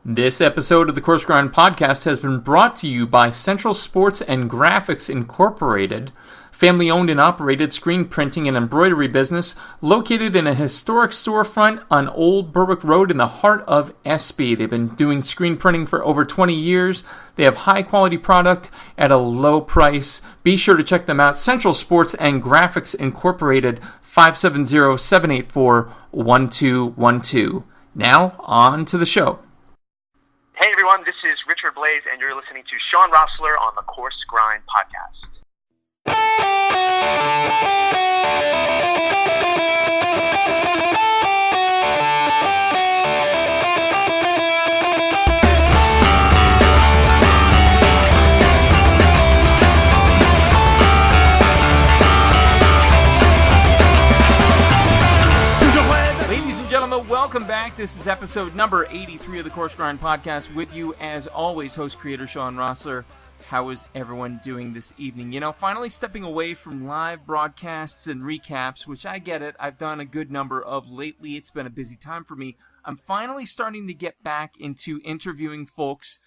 This episode of the Coarse Grind Podcast has been brought to you by Central Sports and Graphics Incorporated, family-owned and operated screen printing and embroidery business located in a historic storefront on Old Berwick Road in the heart of Espy. They've been doing screen printing for over 20 years. They have high-quality product at a low price. Be sure to check them out. Central Sports and Graphics Incorporated, 570-784-1212. Now, on to the show. Hey everyone, this is Richard Blaze, and you're listening to Shawn Rosler on the Coarse Grind Podcast. Welcome back. This is episode number 83 of the Coarse Grind Podcast. With you, as always, host creator Shawn Rosler. How is everyone doing this evening? You know, finally stepping away from live broadcasts and recaps, which I get it. I've done a good number of lately. It's been a busy time for me. I'm finally starting to get back into interviewing folks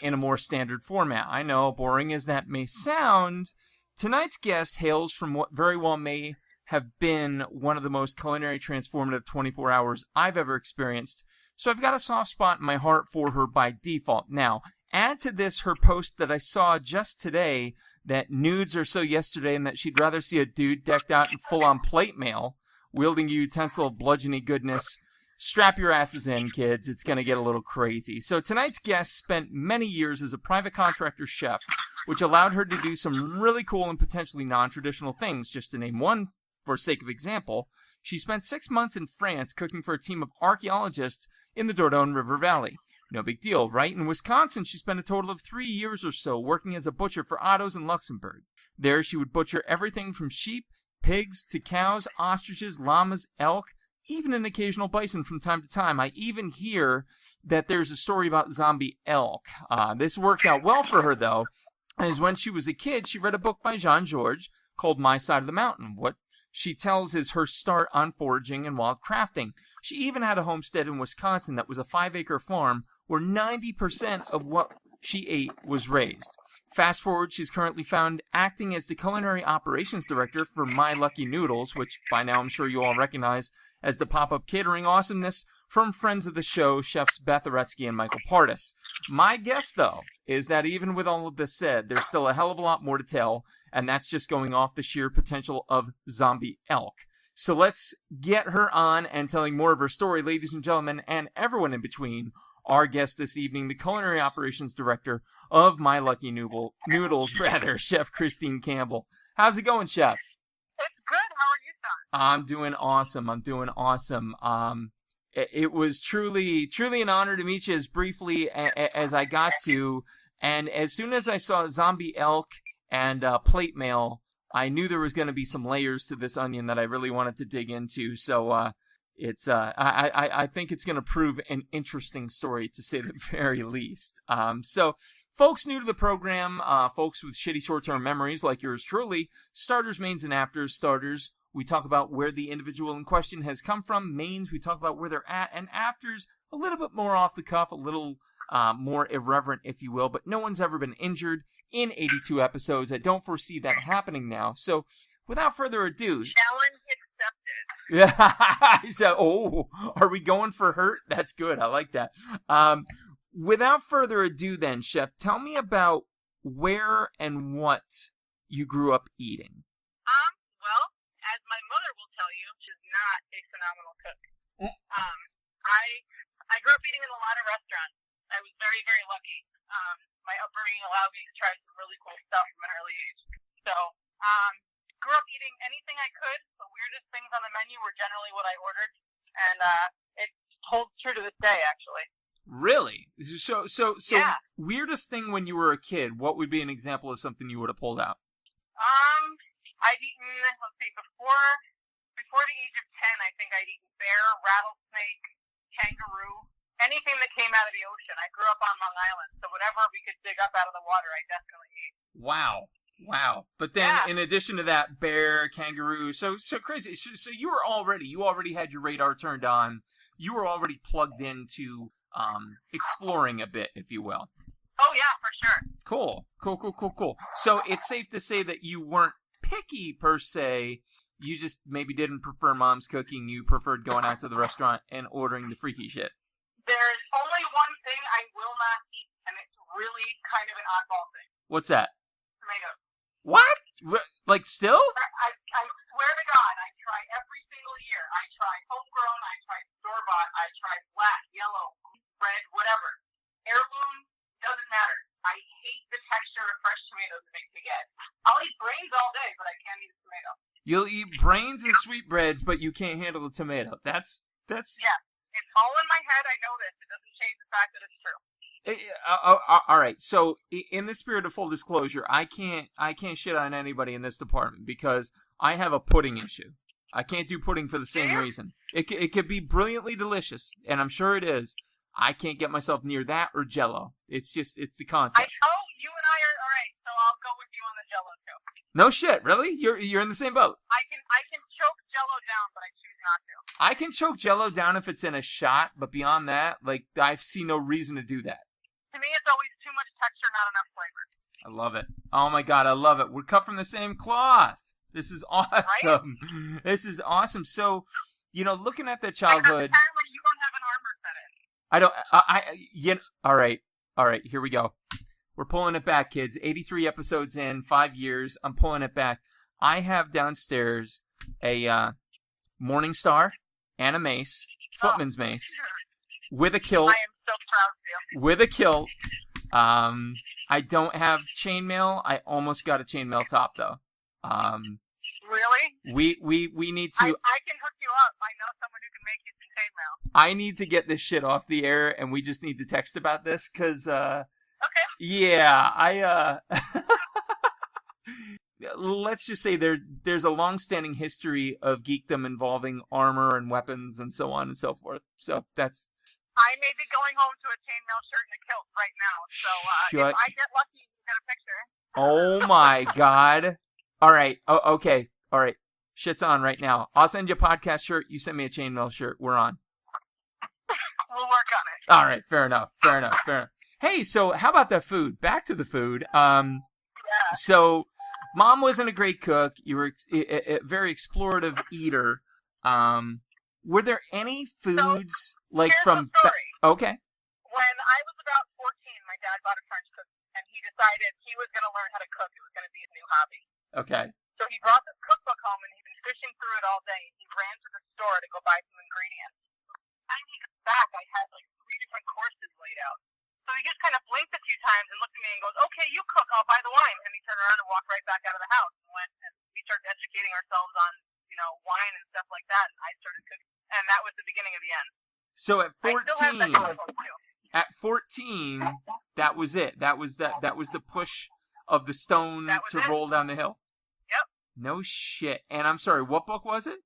in a more standard format. I know, boring as that may sound, tonight's guest hails from what very well may have been one of the most culinary transformative 24 hours I've ever experienced. So I've got a soft spot in my heart for her by default. Now, add to this her post that I saw just today that nudes are so yesterday and that she'd rather see a dude decked out in full-on plate mail, wielding a utensil of bludgeony goodness. Strap your asses in, kids. It's going to get a little crazy. So tonight's guest spent many years as a private contractor chef, which allowed her to do some really cool and potentially non-traditional things. Just to name one, for sake of example, she spent 6 months in France cooking for a team of archaeologists in the Dordogne River Valley. No big deal, right? In Wisconsin, she spent a total of 3 years or so working as a butcher for Otto's in Luxembourg. There, she would butcher everything from sheep, pigs, to cows, ostriches, llamas, elk, even an occasional bison from time to time. I even hear that there's a story about zombie elk. This worked out well for her, though, as when she was a kid, she read a book by Jean-Georges called My Side of the Mountain. What she tells is her start on foraging and wild crafting. She even had a homestead in Wisconsin that was a 5-acre farm where 90% of what she ate was raised. Fast forward, she's currently found acting as the culinary operations director for My Lucky Noodles, which by now I'm sure you all recognize as the pop-up catering awesomeness from friends of the show, chefs Beth, Aretsky, and Michael Pardus. My guess, though, is that even with all of this said, there's still a hell of a lot more to tell, and that's just going off the sheer potential of zombie elk. So let's get her on and telling more of her story, ladies and gentlemen, and everyone in between. Our guest this evening, the culinary operations director of My Lucky Noodles, Chef Christine Campbell. How's it going, Chef? It's good. How are you, son? I'm doing awesome. It was truly an honor to meet you as briefly as I got to, and as soon as I saw zombie elk and plate mail, I knew there was going to be some layers to this onion that I really wanted to dig into. So I think it's going to prove an interesting story, to say the very least. So folks new to the program, folks with shitty short-term memories like yours truly, starters, mains, and afters. Starters, we talk about where the individual in question has come from. Mains, we talk about where they're at. And afters, a little bit more off the cuff, a little more irreverent, if you will. But no one's ever been injured in 82 episodes. I don't foresee that happening now. So without further ado... Challenge accepted. Yeah, so, are we going for hurt? That's good. I like that. Without further ado then, Chef, tell me about where and what you grew up eating. Well, as my mother will tell you, she's not a phenomenal cook. I grew up eating in a lot of restaurants. I was very, very lucky. My upbringing allowed me to try some really cool stuff from an early age. So, grew up eating anything I could. The weirdest things on the menu were generally what I ordered, and it holds true to this day, actually. Really? So Yeah. Weirdest thing when you were a kid, what would be an example of something you would have pulled out? I'd eaten, let's see, before the age of 10, I think I'd eaten bear, rattlesnake, kangaroo, anything that came out of the ocean. I grew up on Long Island, so whatever we could dig up out of the water, I definitely ate. Wow. But then, in addition to that, bear, kangaroo, so crazy. So you already had your radar turned on. You were already plugged into exploring a bit, if you will. Oh, yeah, for sure. Cool. So it's safe to say that you weren't picky, per se. You just maybe didn't prefer mom's cooking. You preferred going out to the restaurant and ordering the freaky shit. There's only one thing I will not eat, and it's really kind of an oddball thing. What's that? Tomatoes. What? Like, still? I swear to God, I try every single year. I try homegrown, I try store-bought, I try black, yellow, red, whatever. Heirloom, doesn't matter. I hate the texture of fresh tomatoes it makes me get. I'll eat brains all day, but I can't eat a tomato. You'll eat brains and sweetbreads, but you can't handle the tomato. That's... Yeah, it's all in my head. I know this. It doesn't change the fact that it's true. All right. So, in the spirit of full disclosure, I can't shit on anybody in this department because I have a pudding issue. I can't do pudding for the same reason. It could be brilliantly delicious, and I'm sure it is. I can't get myself near that or Jell-O. It's the concept. You and I are all right. So I'll go with you on the Jell-O too. No shit, really? You're in the same boat. I can choke Jell-O down, but I choose not to. I can choke Jell-O down if it's in a shot, but beyond that, like, I see no reason to do that. To me, it's always too much texture, not enough flavor. I love it. Oh my God, I love it. We're cut from the same cloth. This is awesome. Right? This is awesome. So, looking at the childhood. Apparently, you don't have an armor set in. All right. Here we go. We're pulling it back, kids. 83 episodes in, 5 years. I'm pulling it back. I have downstairs a Morningstar and a mace, footman's mace, with a kilt. I am so proud of you. With a kilt. I don't have chainmail. I almost got a chainmail top though. Really? We need to. I can hook you up. I know someone who can make you some chainmail. I need to get this shit off the air, and we just need to text about this because. Okay. Yeah, let's just say there's a long-standing history of geekdom involving armor and weapons and so on and so forth. So that's. I may be going home to a chainmail shirt and a kilt right now. So if I get lucky, you can get a picture. Oh my God! All right. Oh, okay. All right. Shit's on right now. I'll send you a podcast shirt. You send me a chainmail shirt. We're on. We'll work on it. All right. Fair enough. Hey, so how about the food? Back to the food. Yeah. So, Mom wasn't a great cook. You were a very explorative eater. Were there any foods from? The story. Okay. When I was about 14, my dad bought a French cook, and he decided he was going to learn how to cook. It was going to be his new hobby. Okay. So he brought this cookbook home, and he'd been fishing through it all day. He ran to the store to go buy some ingredients. By the time he got back, I had 3 different courses laid out. So he just kind of blinked a few times and looked at me and goes, "Okay, you cook, I'll buy the wine." And he turned around and walked right back out of the house and we started educating ourselves on, wine and stuff like that. And I started cooking, and that was the beginning of the end. So at 14, that was it. That was the push of the stone to roll down the hill. Yep. No shit. And I'm sorry, what book was it?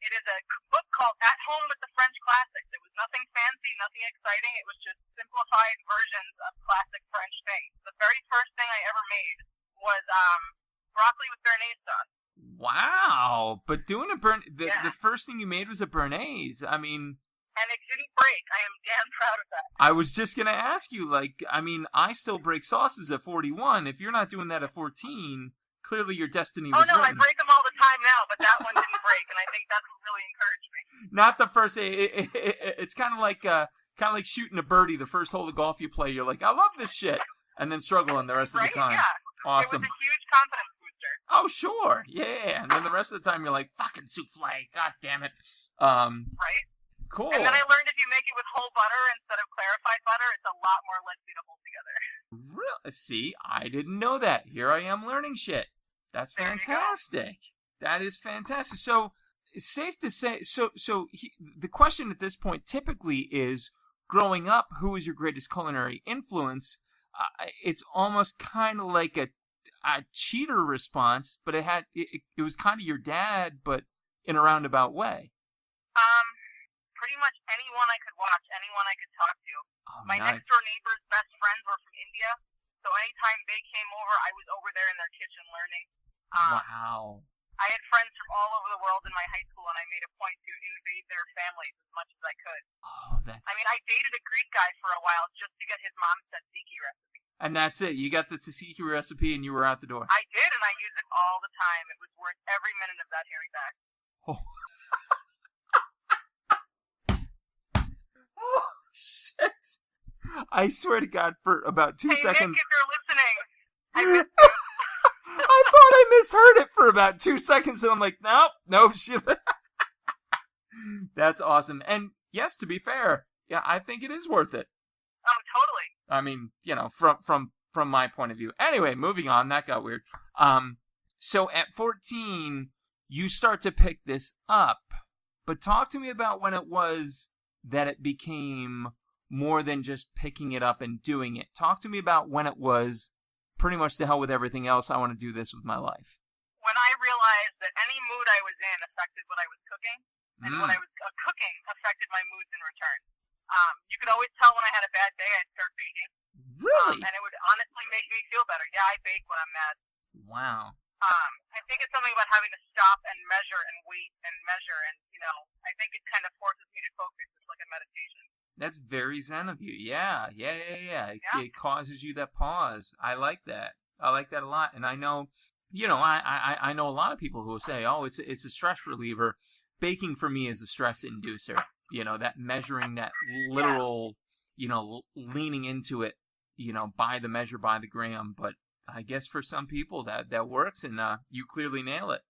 It is a book called At Home with the French Classics. It was nothing fancy, nothing exciting. It was just simplified versions of classic French things. The very first thing I ever made was broccoli with béarnaise sauce. Wow! But doing the first thing you made was a béarnaise. I mean. And it didn't break. I am damn proud of that. I was just gonna ask you, I still break sauces at 41. If you're not doing that at 14. Clearly, your destiny was written. I break them all the time now, but that one didn't break, and I think that's what really encouraged me. Not the first. It's kind of like shooting a birdie. The first hole of golf you play, you're like, I love this shit, and then struggling the rest of the time. Yeah. Awesome. It was a huge confidence booster. Oh sure, yeah. And then the rest of the time, you're like, fucking souffle. God damn it. Right. Cool. And then I learned if you make it with whole butter instead of clarified butter, it's a lot more likely to hold together. Really? See, I didn't know that. Here I am learning shit. That's fantastic. That is fantastic. So, it's safe to say, the question at this point typically is, growing up, who was your greatest culinary influence? It's almost kind of like a cheater response, but it was kind of your dad, but in a roundabout way. Pretty much anyone I could watch, anyone I could talk to. Oh, My nice. next door neighbor's best friends were from India, so anytime they came over, I was over there in their kitchen learning. Wow. I had friends from all over the world in my high school, and I made a point to invade their families as much as I could. Oh, that's... I mean, I dated a Greek guy for a while just to get his mom's tzatziki recipe. And that's it. You got the tzatziki recipe, and you were out the door. I did, and I use it all the time. It was worth every minute of that hairy back. Oh. Oh, shit. I swear to God, for about 2 seconds... Nick, if you're listening, I missed you. I thought I misheard it for about 2 seconds, and I'm like, nope. That's awesome. And yes, to be fair, yeah, I think it is worth it. Oh, totally. I mean, from my point of view. Anyway, moving on. That got weird. So at 14, you start to pick this up. But talk to me about when it was that it became more than just picking it up and doing it. Talk to me about when it was pretty much to hell with everything else. I want to do this with my life. When I realized that any mood I was in affected what I was cooking, and what I was cooking affected my moods in return. You could always tell when I had a bad day, I'd start baking. Really? And it would honestly make me feel better. Yeah, I bake when I'm mad. Wow. I think it's something about having to stop and measure and wait and measure, and, I think it kind of forces me to focus. It's like a meditation. That's very zen of you. Yeah. It causes you that pause. I like that. I like that a lot. And I know, I know a lot of people who will say, oh, it's a stress reliever. Baking for me is a stress inducer. That measuring, that literal, leaning into it, by the measure, by the gram. But I guess for some people that works, and you clearly nail it.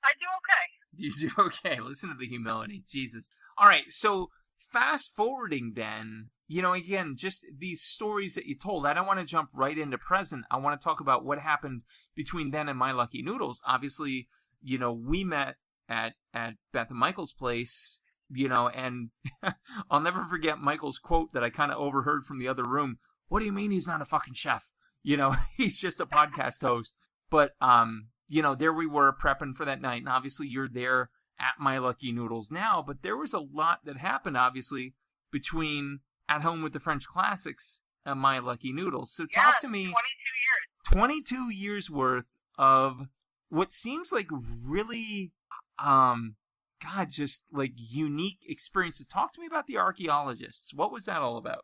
I do okay. You do okay. Listen to the humility. Jesus. All right, so fast forwarding then, again, just these stories that you told. I don't want to jump right into present. I want to talk about what happened between then and My Lucky Noodles. Obviously, we met at Beth and Michael's place, and I'll never forget Michael's quote that I kind of overheard from the other room. What do you mean he's not a fucking chef? He's just a podcast host. But, there we were prepping for that night. And obviously you're there at My Lucky Noodles now. But there was a lot that happened, obviously, between At Home with the French Classics and My Lucky Noodles. So talk to me. 22 years. 22 years worth of what seems like really, just like unique experiences. Talk to me about the archaeologists. What was that all about?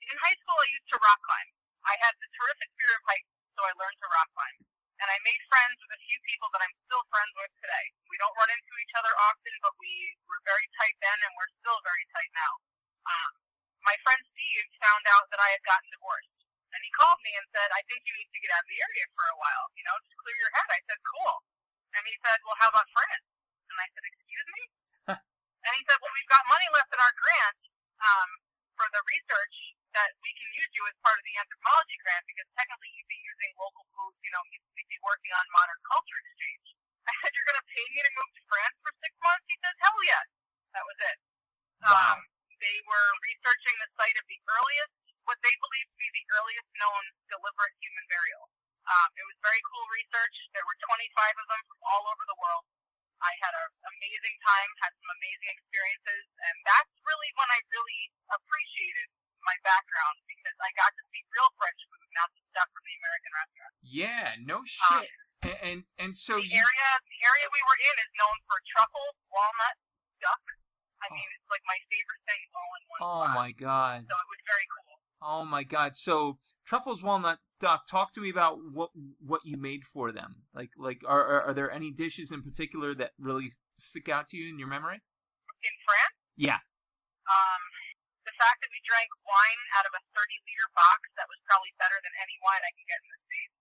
In high school, I used to rock climb. I had the terrific fear of heights, so I learned to rock climb. And I made friends with a few people that I'm still friends with today. We don't run into each other often, but we were very tight then, and we're still very tight now. My friend Steve found out that I had gotten divorced. And he called me and said, I think you need to get out of the area for a while, just clear your head. I said, cool. And he said, well, how about France? And I said, excuse me? And he said, well, we've got money left in our grant for the research that we can use you as part of the anthropology grant, because technically you'd be using local food, you'd be working on modern culture exchange. I said, you're going to pay me to move to France for 6 months? He says, hell yes. That was it. Wow. They were researching the site of the earliest, what they believe to be the earliest known deliberate human burial. It was very cool research. There were 25 of them from all over the world. I had an amazing time, had some amazing experiences, and that's really when I really appreciated my background, because I got to see real French food, not the stuff from the American restaurant. Yeah, no shit. And so the area we were in is known for truffle, walnut, duck. I mean, it's like my favorite thing all in one spot. My God. So it was very cool. Oh my God. So truffles, walnut, duck. Talk to me about what you made for them. Like are there any dishes in particular that really stick out to you in your memory? In France? Yeah. The fact that we drank wine out of a 30-liter box, that was probably better than any wine I can get in the States.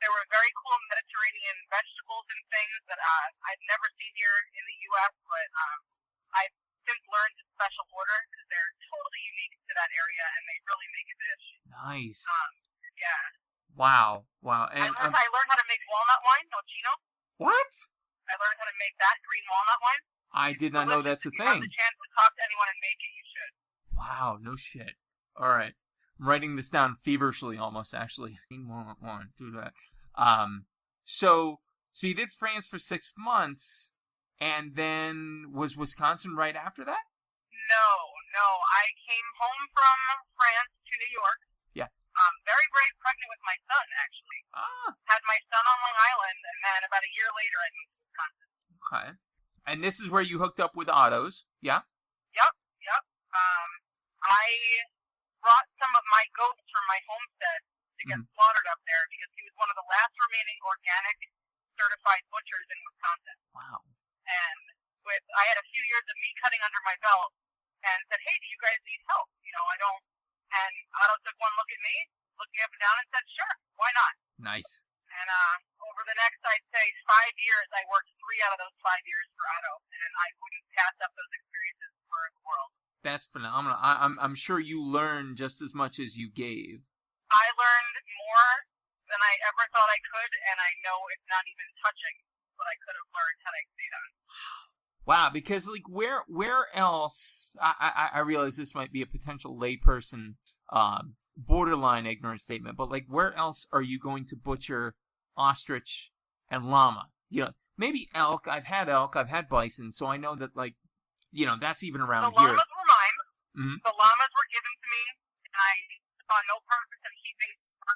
There were very cool Mediterranean vegetables and things that I've never seen here in the U.S., but I've since learned to special order because they're totally unique to that area, and they really make a dish. Nice. Yeah. Wow. And I learned how to make walnut wine, nocino. What? I learned how to make that green walnut wine. I did not know that's a thing. If you have the chance to talk to anyone and make it, you should. Wow, no shit. All right. I'm writing this down feverishly almost, actually. Do that. So you did France for 6 months, and then was Wisconsin right after that? No. I came home from France to New York. Yeah. Very, very pregnant with my son, actually. Had my my son on Long Island, and then about a year later I moved to Wisconsin. Okay. And this is where you hooked up with Otto's, yeah? Yep. I brought some of my goats from my homestead to get slaughtered up there because he was one of the last remaining organic certified butchers in Wisconsin. Wow. And I had a few years of meat cutting under my belt and said, hey, do you guys need help? I don't. And Otto took one look at me, looked me up and down and said, sure, why not? Nice. And over the next, I'd say, 5 years, I worked 3 out of those 5 years for Otto, and I wouldn't pass up those experiences for the world. That's phenomenal. I'm sure you learned just as much as you gave. I learned more than I ever thought I could, and I know it's not even touching what I could have learned had I stayed on. Wow, because like where else? I realize this might be a potential layperson, borderline ignorant statement, but like where else are you going to butcher ostrich and llama? Maybe elk. I've had bison, so I know that like, that's even around the here. The llamas were mine. Mm-hmm. The llamas were given to me, and I saw no purpose in keeping them,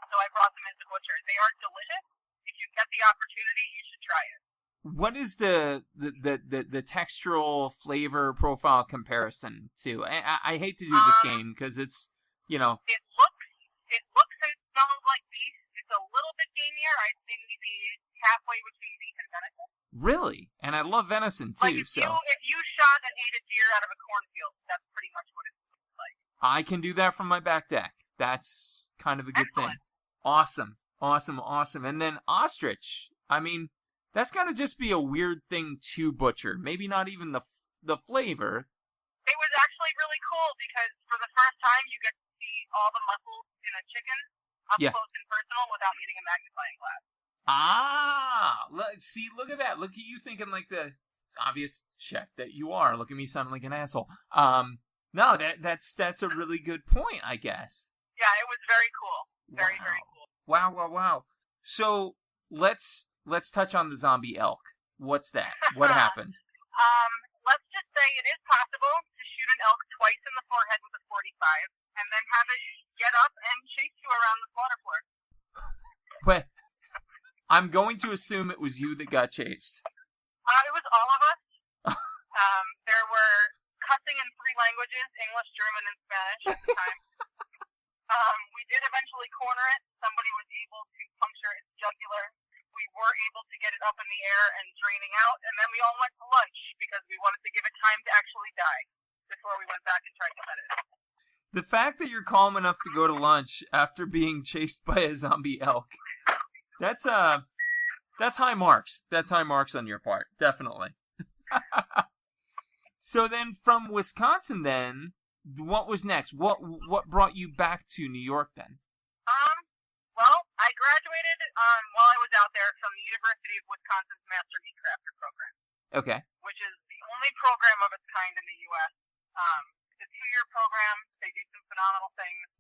so I brought them into butcher. They are delicious. If you get the opportunity, you should try it. What is the textural flavor profile comparison to? I hate to do this game because it's, It looks and smells like beef. It's a little bit gamier. I'd say maybe halfway between beef and venison. Really? And I love venison too. Like if you shot and ate a deer out of a cornfield, that's pretty much what it looks like. I can do that from my back deck. That's kind of a good Excellent. Thing. Awesome. And then ostrich. I mean, that's got to just be a weird thing to butcher. Maybe not even the flavor. It was actually really cool because for the first time you get to see all the muscles in a chicken up close and personal without needing a magnifying glass. Look at that. Look at you thinking like the obvious chef that you are. Look at me sounding like an asshole. No, that's a really good point, I guess. Yeah, it was very cool. Very cool. Wow. So let's touch on the zombie elk. What's that? What happened? Let's just say it is possible to shoot an elk twice in the forehead with a 45 and then have it get up and chase you around the slaughter floor. Well, I'm going to assume it was you that got chased. It was all of us. There were cussing in 3 languages, English, German, and Spanish at the time. We did eventually corner it. Somebody was able to puncture its jugular. We were able to get it up in the air and draining out, and then we all went to lunch because we wanted to give it time to actually die before we went back and tried to pet it. The fact that you're calm enough to go to lunch after being chased by a zombie elk, that's high marks. That's high marks on your part, definitely. So then from Wisconsin then, what was next? What brought you back to New York then? Well, I graduated while I was out there from the University of Wisconsin's Master Meat Crafter program. Okay. Which is the only program of its kind in the U.S. It's a 2-year program. They do some phenomenal things.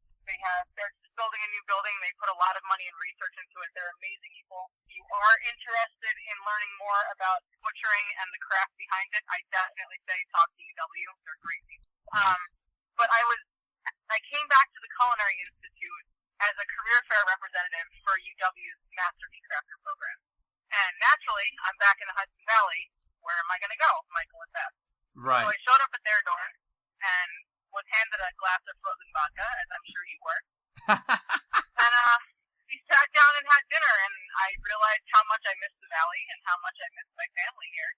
They're just building a new building. They put a lot of money and research into it. They're amazing people. If you are interested in learning more about butchering and the craft behind it, I definitely say talk to UW. They're great people. Nice. But I came back to the Culinary Institute as a career fair representative for UW's Master Meat Crafter program. And naturally, I'm back in the Hudson Valley. Where am I going to go, Michael and Beth? Right. So I showed up at their door and was handed a glass of frozen vodka, as I'm sure you were. And we sat down and had dinner, and I realized how much I missed the Valley and how much I missed my family here.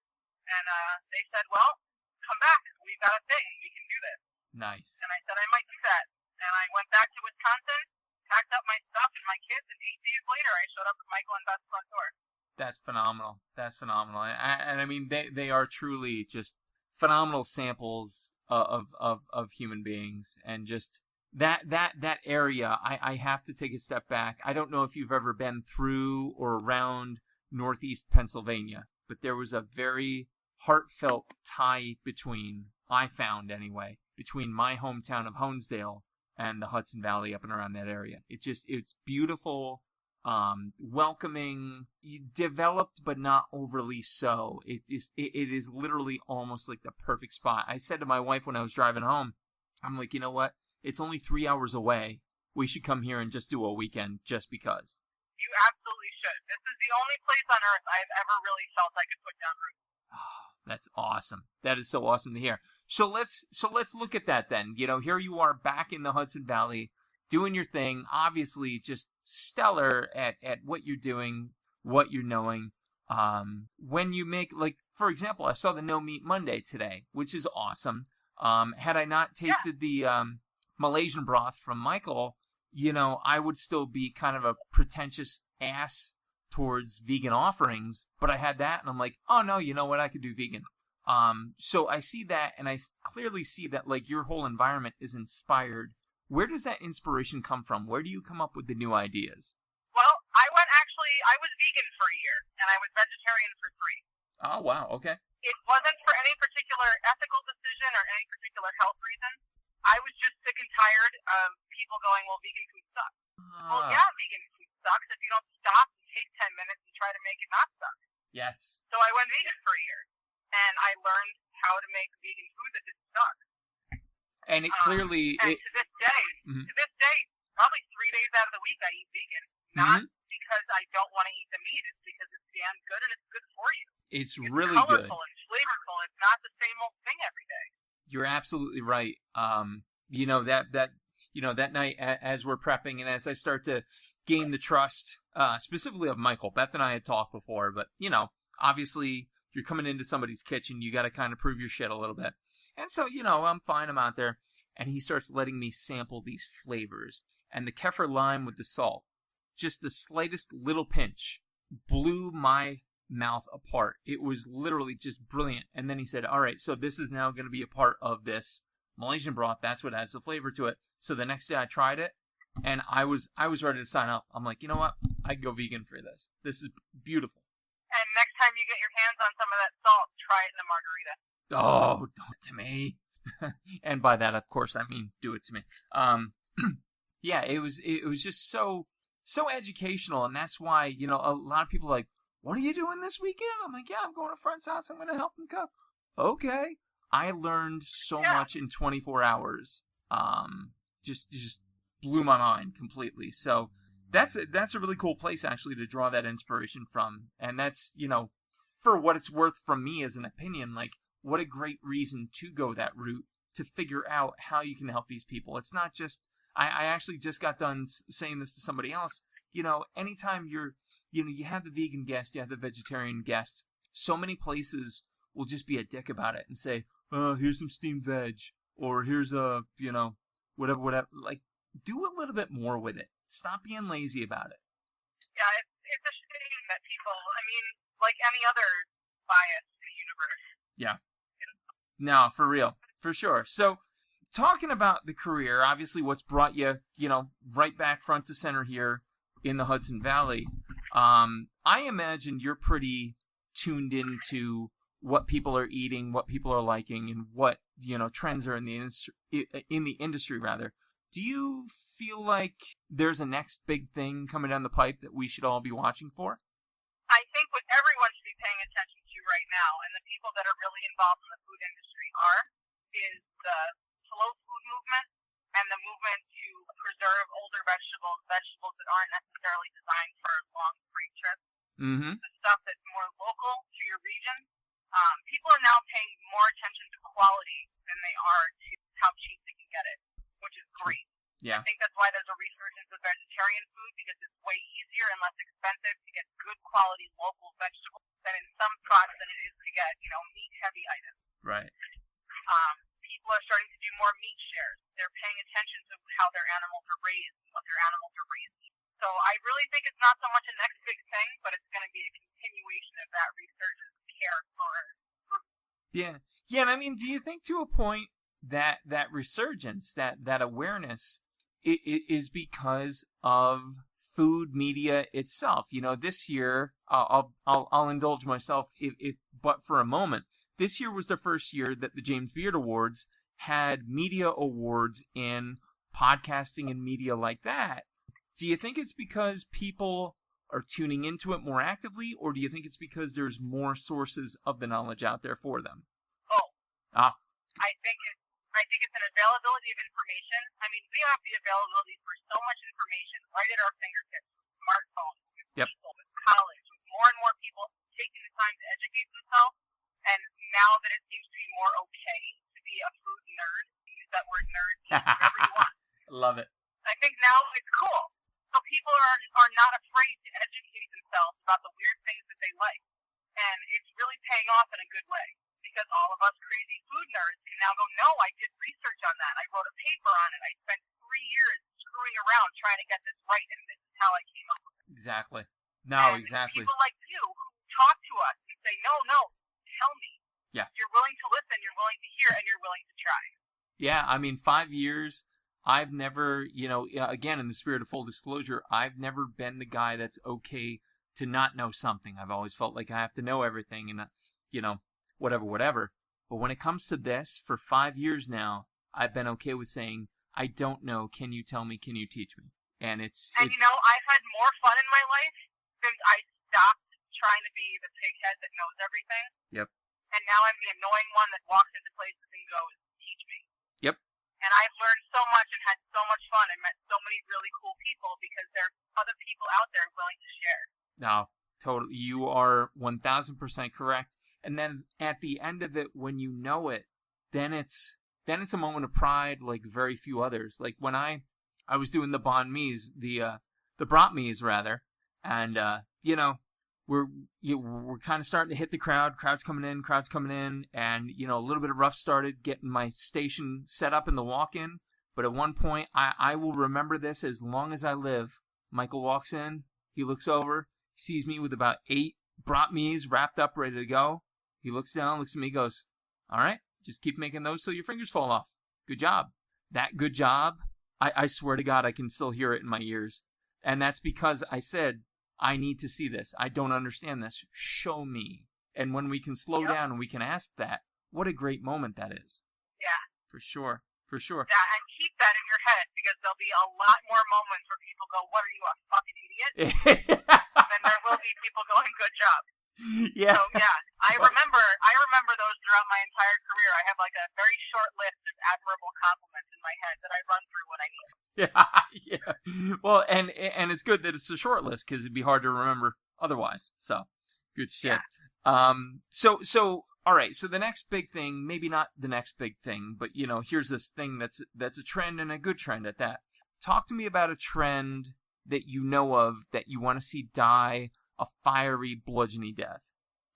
And they said, well, come back. We've got a thing. We can do this. Nice. And I said I might do that. And I went back to Wisconsin, packed up my stuff and my kids, and 8 days later I showed up at Michael and Beth's front door. That's phenomenal. And I mean, they are truly just phenomenal samples of human beings, and just that area. I have to take a step back. I don't know if you've ever been through or around Northeast Pennsylvania, but there was a very heartfelt tie I found anyway, between my hometown of Honesdale and the Hudson Valley up and around that area. It's beautiful, welcoming, developed but not overly so. It is literally almost like the perfect spot. I said to my wife when I was driving home, I'm like, you know what? It's only 3 hours away. We should come here and just do a weekend just because. You absolutely the only place on earth I've ever really felt I could put down roots. Oh, that's awesome. That is so awesome to hear. So let's look at that then. You know, here you are back in the Hudson Valley doing your thing, obviously just stellar at what you're doing, what you're knowing. When you make, like, for example, I saw the No Meat Monday today, which is awesome. Had I not tasted the Malaysian broth from Michael, you know, I would still be kind of a pretentious ass towards vegan offerings, but I had that and I'm like, oh no, you know what? I could do vegan. So I see that, and I clearly see that, like, your whole environment is inspired. Where does that inspiration come from? Where do you come up with the new ideas? Well, I was vegan for a year, and I was vegetarian for 3. Oh, wow, okay. It wasn't for any particular ethical decision or any particular health reason. I was just sick and tired of people going, well, vegan food sucks. Well, yeah, vegan food sucks if you don't stop and take 10 minutes and try to make it not suck. Yes. So I went vegan for a year, and I learned how to make vegan food that didn't suck. And it clearly... to this day, probably 3 days out of the week I eat vegan. Not because I don't want to eat the meat. It's because it's damn good and it's good for you. It's really good. Colorful and flavorful. It's not the same old thing every day. You're absolutely right. You know, that night as we're prepping and as I start to gain the trust, specifically of Michael, Beth and I had talked before, but, you know, obviously you're coming into somebody's kitchen, you got to kind of prove your shit a little bit. And so, you know, I'm fine, I'm out there, and he starts letting me sample these flavors. And the kefir lime with the salt, just the slightest little pinch, blew my mouth apart. It was literally just brilliant. And then he said, all right, so this is now going to be a part of this Malaysian broth. That's what adds the flavor to it. So the next day I tried it, and I was ready to sign up. I'm like, you know what? I can go vegan for this. This is beautiful. And next time you get your hands on some of that salt, try it in a margarita. Oh, don't to me. And by that, of course, I mean do it to me. Yeah, it was just so educational, and that's why, you know, a lot of people are like, what are you doing this weekend? I'm like, yeah, I'm going to a friend's house. I'm going to help him cook. Okay. I learned so much in 24 hours. Just blew my mind completely. So that's a really cool place actually to draw that inspiration from. And that's, you know, for what it's worth from me as an opinion, like, what a great reason to go that route, to figure out how you can help these people. It's not just, I actually just got done saying this to somebody else. You know, anytime you have the vegan guest, you have the vegetarian guest, so many places will just be a dick about it and say, oh, here's some steamed veg, or here's a, you know, whatever. Like, do a little bit more with it. Stop being lazy about it. Yeah, it's a shame that people, I mean, like any other bias in the universe. Yeah. No, for real. For sure. So, talking about the career, obviously what's brought you, you know, right back front to center here in the Hudson Valley, I imagine you're pretty tuned into what people are eating, what people are liking, and what, you know, trends are in the industry rather. Do you feel like there's a next big thing coming down the pipe that we should all be watching for? I think what everyone should be paying attention to right now, and the people that are really involved in the food industry is the slow food movement and the movement to preserve older vegetables that aren't necessarily designed for long free trips. Mm-hmm. The stuff that's more local to your region. People are now paying more attention to quality than they are to how cheap they can get it, which is great. Yeah. I think that's why there's a resurgence of vegetarian food, because it's way easier and less expensive to get good quality local vegetables than in some spots than it is to get, you know, meat-heavy items. Right. People are starting to do more meat shares. They're paying attention to how their animals are raised and what their animals are raised. So I really think it's not so much a next big thing, but it's going to be a continuation of that resurgence of care for food. Yeah. Yeah, and I mean, do you think to a point that resurgence, that awareness is because of food media itself? You know, this year, I'll indulge myself but for a moment. This year was the first year that the James Beard Awards had media awards in podcasting and media like that. Do you think it's because people are tuning into it more actively, or do you think it's because there's more sources of the knowledge out there for them? Oh. Ah. I think it's an availability of information. I mean, we have the availability for so much information right at our fingertips, with smartphones, with people, with college, with educate themselves. And now that it seems to be more okay to be a food nerd, to use that word nerd, whatever you want. Love it. I think now it's cool. So people are not afraid to educate themselves about the weird things that they like. And it's really paying off in a good way. Because all of us crazy food nerds can now go, no, I did research on that. I wrote a paper on it. I spent 3 years screwing around trying to get this right, and this is how I came up with it. Exactly. No, and exactly. People like you who talk to us and say, no, tell me. Yeah. You're willing to listen, you're willing to hear, and you're willing to try. Yeah, I mean, 5 years, I've never, again, in the spirit of full disclosure, I've never been the guy that's okay to not know something. I've always felt like I have to know everything and, whatever. But when it comes to this, for 5 years now, I've been okay with saying, I don't know, can you tell me, can you teach me? And I've had more fun in my life since I stopped trying to be the pighead that knows everything. Yep. And now I'm the annoying one that walks into places and goes, teach me. Yep. And I've learned so much and had so much fun and met so many really cool people because there's other people out there willing to share. No, totally. You are 1,000% correct. And then at the end of it, when you know it, then it's a moment of pride like very few others. Like when I was doing the banh mi's, the brat mi's rather, and we're kind of starting to hit the crowd's coming in, and a little bit of rough started getting my station set up in the walk-in. But at one point, I will remember this as long as I live. Michael walks in, he looks over, sees me with about 8 brat mi's wrapped up, ready to go. He looks down, looks at me, goes, all right, just keep making those till your fingers fall off. Good job. That good job, I swear to God, I can still hear it in my ears. And that's because I said, I need to see this. I don't understand this. Show me. And when we can slow down and we can ask that, what a great moment that is. Yeah. For sure. Yeah, and keep that in your head because there'll be a lot more moments where people go, what are you, a fucking idiot? And there will be people going, good job. Yeah. So, yeah, I remember those throughout my entire career. I have like a very short list of admirable compliments in my head that I run through when I need them. Yeah. Well, and it's good that it's a short list because it'd be hard to remember otherwise. So, good shit. Yeah. So all right. So the next big thing, maybe not the next big thing, but here's this thing that's a trend and a good trend at that. Talk to me about a trend that you know of that you want to see die a fiery, bludgeony death.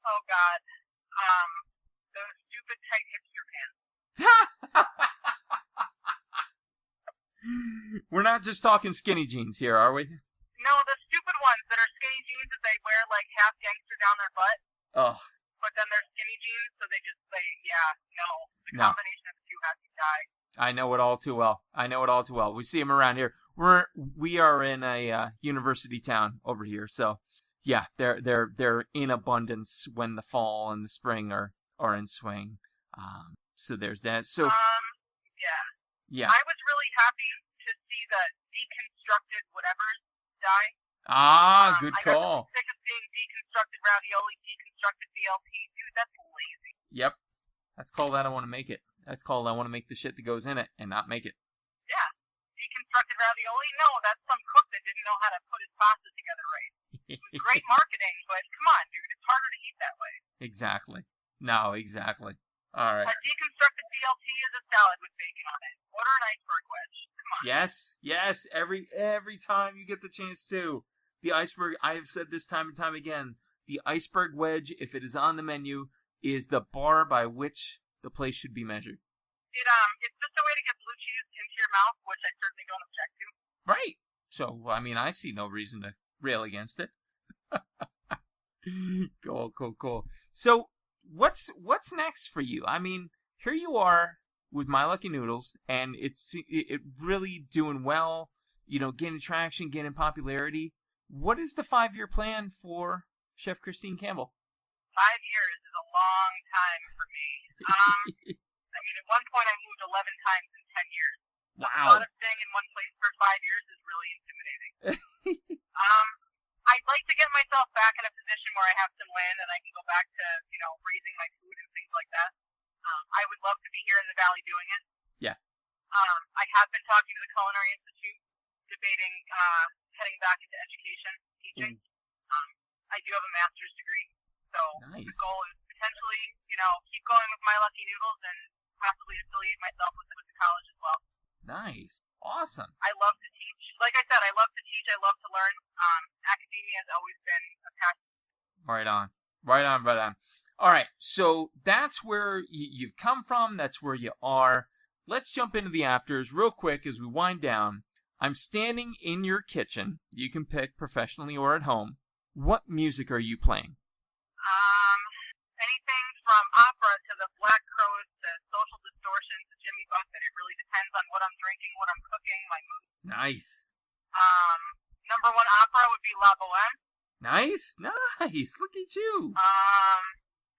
Oh God, those stupid tight hipster pants. We're not just talking skinny jeans here, are we? No, the stupid ones that are skinny jeans that they wear like half gangster down their butt. Oh. But then they're skinny jeans, so they just say, the combination of the two has to die. I know it all too well. We see them around here. We are in a university town over here, so yeah, they're in abundance when the fall and the spring are in swing. So there's that. So yeah. I was really happy to see the deconstructed whatevers die. Good call. I got sick of seeing deconstructed ravioli, deconstructed BLT. Dude, that's lazy. Yep. That's called I don't want to make it. That's called I want to make the shit that goes in it and not make it. Yeah. Deconstructed ravioli? No, that's some cook that didn't know how to put his pasta together right. It was great marketing, but come on, dude. It's harder to eat that way. Exactly. No, exactly. All right. A deconstructed BLT is a salad with bacon on it. Order an iceberg wedge. Come on. Yes. Every time you get the chance to. The iceberg, I have said this time and time again, the iceberg wedge, if it is on the menu, is the bar by which the place should be measured. It's just a way to get blue cheese into your mouth, which I certainly don't object to. Right. So, I mean, I see no reason to rail against it. Cool. So, what's next for you? I mean, here you are with My Lucky Noodles, and it's really doing well, gaining traction, gaining popularity. What is the 5-year plan for Chef Christine Campbell? 5 years is a long time for me. I mean, at one point I moved 11 times in 10 years. Wow. The thought of staying in one place for 5 years is really intimidating. I'd like to get myself back in a position where I have some land and I can go back to, raising my food and things like that. I would love to be here in the Valley doing it. Yeah. I have been talking to the Culinary Institute, debating heading back into education, teaching. I do have a master's degree, so So Nice. the goal is potentially, keep going with My Lucky Noodles and possibly affiliate myself with the college as well. Nice. Awesome. I love to teach. Like I said, I love to teach. I love to learn. Academia has always been a passion. Right on. Right on, right on. All right, so that's where you've come from. That's where you are. Let's jump into the afters real quick as we wind down. I'm standing in your kitchen. You can pick professionally or at home. What music are you playing? Anything from opera to the Black Crowes to Social Distortion to Jimmy Buffett. It really depends on what I'm drinking, what I'm cooking, my mood. Nice. Number one opera would be La Boheme. Nice. Nice. Look at you.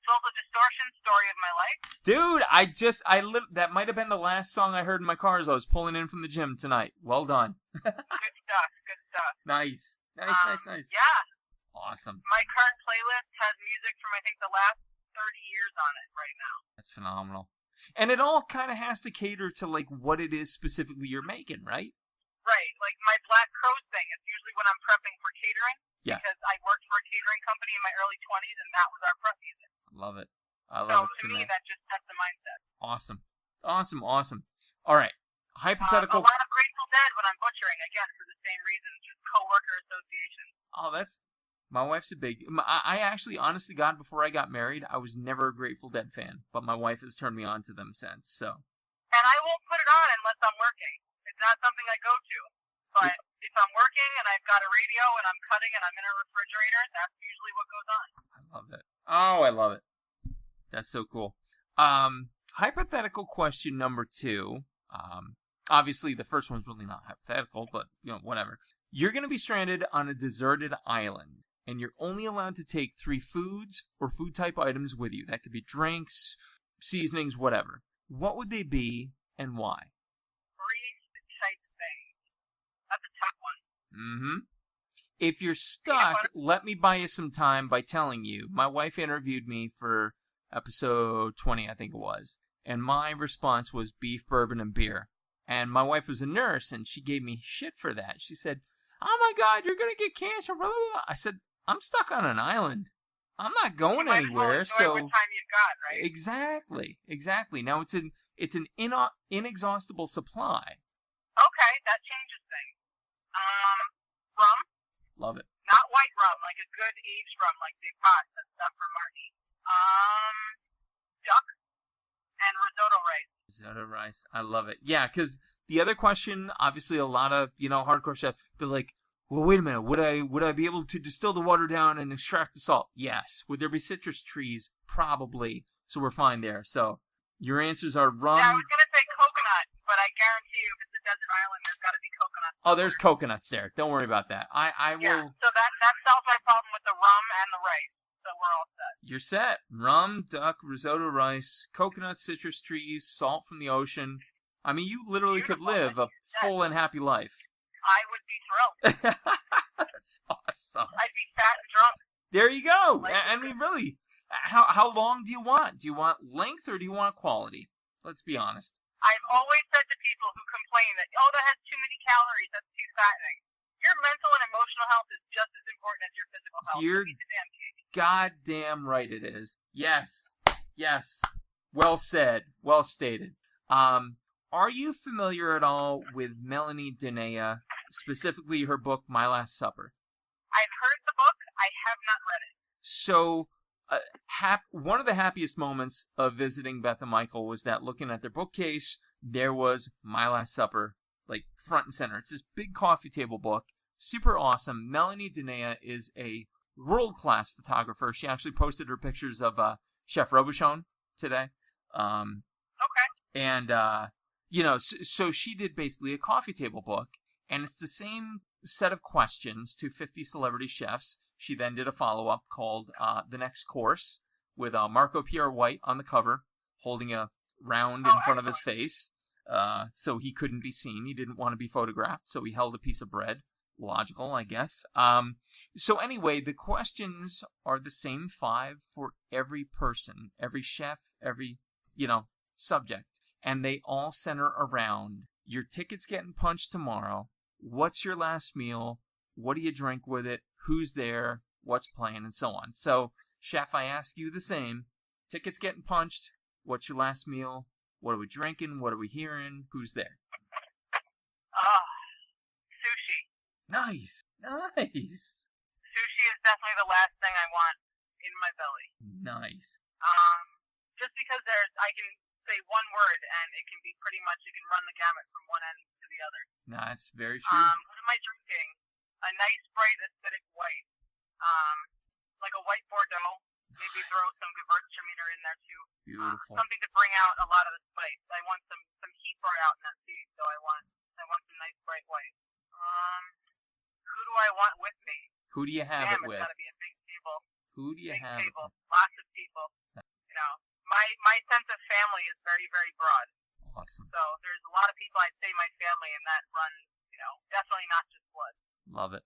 Social Distortion, Story of My Life. Dude, that might have been the last song I heard in my car as I was pulling in from the gym tonight. Well done. Good stuff. Nice. Nice. Yeah. Awesome. My current playlist has music from, I think, the last 30 years on it right now. That's phenomenal. And it all kind of has to cater to, like, what it is specifically you're making, right? Right. Like, my Black Crowes thing is usually when I'm prepping for catering. Yeah. Because I worked for a catering company in my early 20s, and that was our prep music. Love it. So, to me, that just sets the mindset. Awesome. All right. Hypothetical. A lot of Grateful Dead when I'm butchering, again, for the same reason, just coworker association. Oh, my wife's a big... I actually, honestly, God, before I got married, I was never a Grateful Dead fan, but my wife has turned me on to them since, so... And I won't put it on unless I'm working. It's not something I go to. But if I'm working and I've got a radio and I'm cutting and I'm in a refrigerator, that's usually what goes on. I love it. Oh, I love it. That's so cool. Hypothetical question number 2. Obviously, the first one's really not hypothetical, but, whatever. You're going to be stranded on a deserted island, and you're only allowed to take 3 foods or food-type items with you. That could be drinks, seasonings, whatever. What would they be, and why? 3 type things. That's a tough one. Mm-hmm. If you're stuck, let me buy you some time by telling you. My wife interviewed me for episode 20, I think it was, and my response was beef, bourbon, and beer. And my wife was a nurse, and she gave me shit for that. She said, "Oh my God, you're going to get cancer, blah, blah, blah." I said, "I'm stuck on an island. I'm not going anywhere." So what time you've got, right? Exactly. Now it's an inexhaustible supply. Okay, that changes things. Rum. Love it. Not white rum, like a good aged rum, like Big Pot, that's stuff from Marty. Duck and risotto rice. Risotto rice. I love it. Yeah, because the other question, obviously a lot of, hardcore chefs, they're like, well, wait a minute, would I be able to distill the water down and extract the salt? Yes. Would there be citrus trees? Probably. So we're fine there. So your answers are rum. Yeah, I was going to say coconut, but I guarantee you if it's a desert island, there's got to be coconut. Oh, there's coconuts there. Don't worry about that. I will. Yeah, so that solves my problem with the rum and the rice. So we're all set. You're set. Rum, duck, risotto rice, coconut, citrus trees, salt from the ocean. I mean, you literally could live a full and happy life. I would be thrilled. That's awesome. I'd be fat and drunk. There you go. I mean, really, how long do you want? Do you want length or do you want quality? Let's be honest. I've always said to people who complain that, that has too many calories, that's too fattening. Your mental and emotional health is just as important as your physical health. You're goddamn right it is. Yes. Well said. Well stated. Are you familiar at all with Melanie Denea, specifically her book, My Last Supper? I've heard the book. I have not read it. So, one of the happiest moments of visiting Beth and Michael was that looking at their bookcase, there was My Last Supper, like front and center. It's this big coffee table book. Super awesome. Melanie Denea is a world-class photographer. She actually posted her pictures of Chef Robuchon today. Okay. And, so she did basically a coffee table book, and it's the same set of questions to 50 celebrity chefs. She then did a follow-up called The Next Course with Marco Pierre White on the cover, holding a round in front of his face, so he couldn't be seen. He didn't want to be photographed, so he held a piece of bread. Logical, I guess. So anyway, the questions are the same 5 for every person, every chef, every, subject. And they all center around your ticket's getting punched tomorrow. What's your last meal? What do you drink with it? Who's there? What's playing? And so on. So Chef, I ask you the same. Tickets getting punched. What's your last meal? What are we drinking? What are we hearing? Who's there? Sushi. Nice. Sushi is definitely the last thing I want in my belly. Nice. Just because I can say one word and it can be pretty much, you can run the gamut from one end to the other. No, that's very true. What am I drinking? A nice, bright, acidic white. Like a white Bordeaux. Maybe throw some Gewürztraminer in there too. Beautiful. Something to bring out a lot of the spice. I want some heat brought out in that tea, so I want some nice bright white. Who do I want with me? Who do you have it with? It's gotta be a big table. Who do you have? Big table. Lots of people. You know, my sense of family is very, very broad. Awesome. So there's a lot of people I'd say my family, and that runs, definitely not just blood. Love it.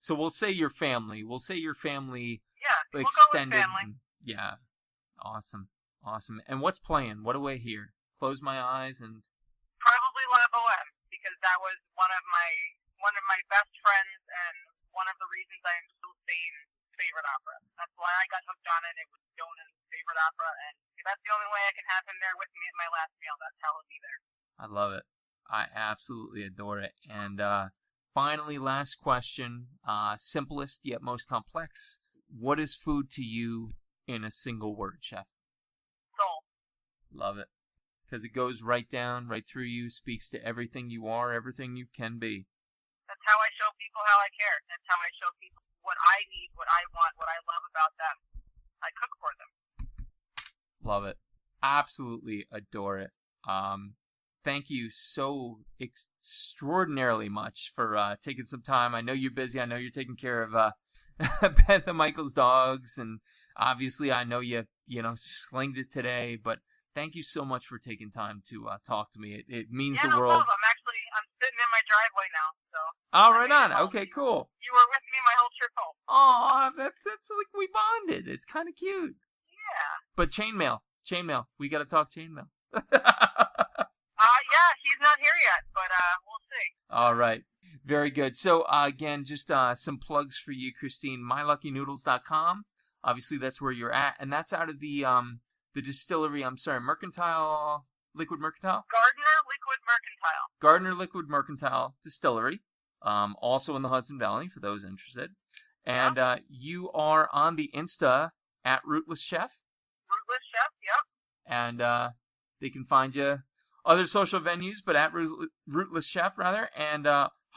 So we'll say your family. Yeah, we'll extended. go with family. Yeah. Awesome. And what's playing? What do I hear? Close my eyes and... Probably La Boheme, because that was one of my best friends and one of the reasons I am still sane favorite opera. That's why I got hooked on it. It was Jonah's favorite opera, and if that's the only way I can have him there with me at my last meal, that's how he'll be there. I love it. I absolutely adore it. And finally, last question, simplest yet most complex. What is food to you in a single word, Chef? Soul. Love it. Because it goes right down, right through you, speaks to everything you are, everything you can be. That's how I show people how I care. That's how I show people what I need, what I want, what I love about them. I cook for them. Love it. Absolutely adore it. Thank you so extraordinarily much for taking some time. I know you're busy. I know you're taking care of Beth and Michael's dogs, and obviously I know you slinged it today, but thank you so much for taking time to talk to me. It means the world. No problem. I'm sitting in my driveway now, so. Oh, right on. Okay, cool. You were with me my whole trip home. Oh, that's like we bonded. It's kind of cute. Yeah. But chainmail. We got to talk chainmail. Yeah, he's not here yet, but we'll see. All right. Very good. So, again, just some plugs for you, Christine. MyLuckyNoodles.com. Obviously, that's where you're at. And that's out of the distillery, Mercantile, Liquid Mercantile? Gardner Liquid Mercantile Distillery. Also in the Hudson Valley, for those interested. And you are on the Insta at Rootless Chef. Rootless Chef, yep. And they can find you other social venues, but at Rootless Chef, rather. And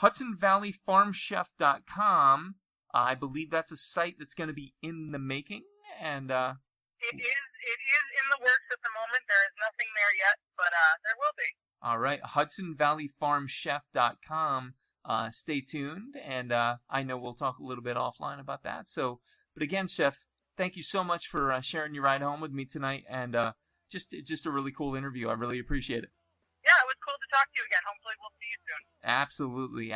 HudsonValleyFarmChef.com. I believe that's a site that's going to be in the making. And It is in the works at the moment. There is nothing there yet, but there will be. All right, HudsonValleyFarmChef.com. Stay tuned, and I know we'll talk a little bit offline about that. So, but again, Chef, thank you so much for sharing your ride home with me tonight, and just a really cool interview. I really appreciate it. Yeah, it was cool to talk to you again. Hopefully we'll see you soon. Absolutely.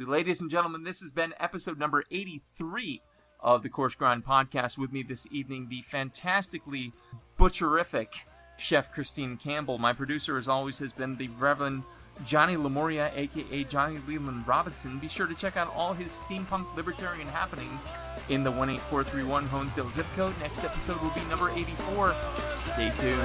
Ladies and gentlemen, this has been episode number 83 of the Coarse Grind Podcast. With me this evening, the fantastically butcherific Chef Christine Campbell. My producer, as always, has been the Reverend Johnny Lemuria, a.k.a. Johnny Leland Robinson. Be sure to check out all his steampunk libertarian happenings in the 18431 Honesdale zip code. Next episode will be number 84. Stay tuned.